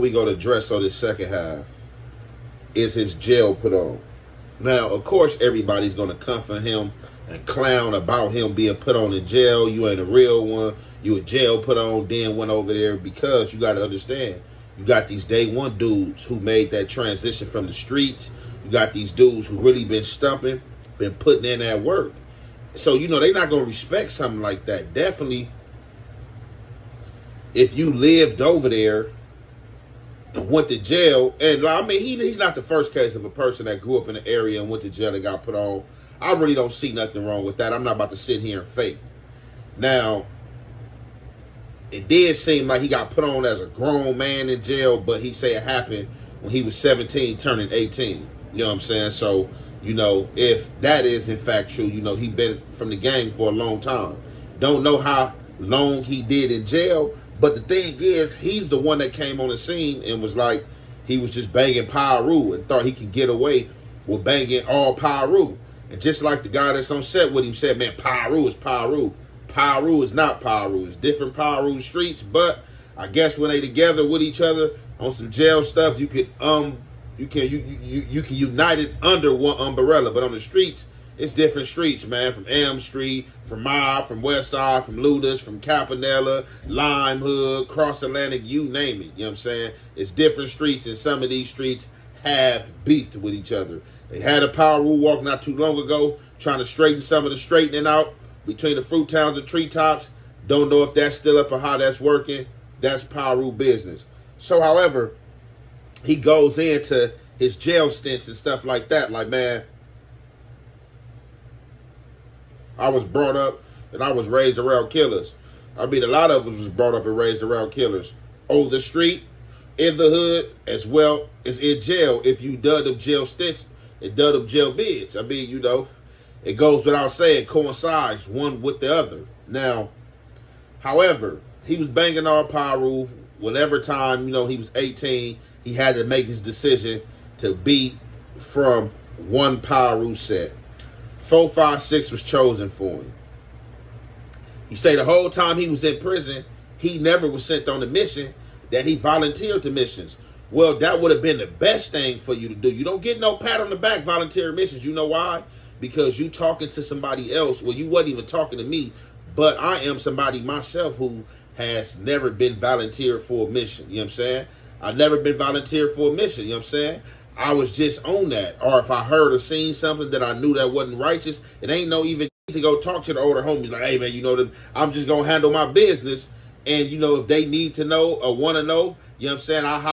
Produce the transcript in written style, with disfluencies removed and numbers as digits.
we go to dress on this second half is his jail put on. Now, of course, everybody's going to comfort him and clown about him being put on in jail. You ain't a real one. You a jail put on, then went over there, because you got to understand, you got these day one dudes who made that transition from the streets. You got these dudes who really been stumping, been putting in that work. So, they're not going to respect something like that. Definitely, if you lived over there and went to jail, and I mean, he's not the first case of a person that grew up in the area and went to jail and got put on. I really don't see nothing wrong with that. I'm not about to sit here and fake. Now, it did seem like he got put on as a grown man in jail, but he said it happened when he was 17, turning 18. You know what I'm saying? So, if that is in fact true, he been from the gang for a long time. Don't know how long he did in jail, but the thing is, he's the one that came on the scene and was like, he was just banging piru and thought he could get away with banging all piru. And just like the guy that's on set with him said, man, piru is piru. Piru is not piru. It's different piru streets, but I guess when they together with each other on some jail stuff, you can unite it under one umbrella. But on the streets, it's different streets, man. From Elm Street, from Mob, from West Side, from Ludus, from Campanella, Lime Hood, Cross Atlantic, you name it. You know what I'm saying? It's different streets, and some of these streets have beefed with each other. They had a power rule walk not too long ago, trying to straighten some of the straightening out between the fruit towns and treetops. Don't know if that's still up or how that's working. That's power rule business. So, however, he goes into his jail stints and stuff like that. Like, man, I was brought up and I was raised around killers. I mean, a lot of us was brought up and raised around killers. On the street, in the hood, as well as in jail. If you done them jail stints and done them jail bids. I mean, it goes without saying, coincides one with the other. Now, however, he was banging all piru. Whenever time, he was 18, he had to make his decision to be from one piru set. 456 was chosen for him. He said the whole time he was in prison, he never was sent on a mission, that he volunteered to missions. Well, that would have been the best thing for you to do. You don't get no pat on the back volunteer missions. You know why? Because you talking to somebody else. Well, you wasn't even talking to me, but I am somebody myself who has never been volunteered for a mission. You know what I'm saying? I've never been volunteered for a mission. You know what I'm saying? I was just on that. Or if I heard or seen something that I knew that wasn't righteous, it ain't no even to go talk to the older homies like, hey, man, I'm just going to handle my business. And, if they need to know or want to know, you know what I'm saying?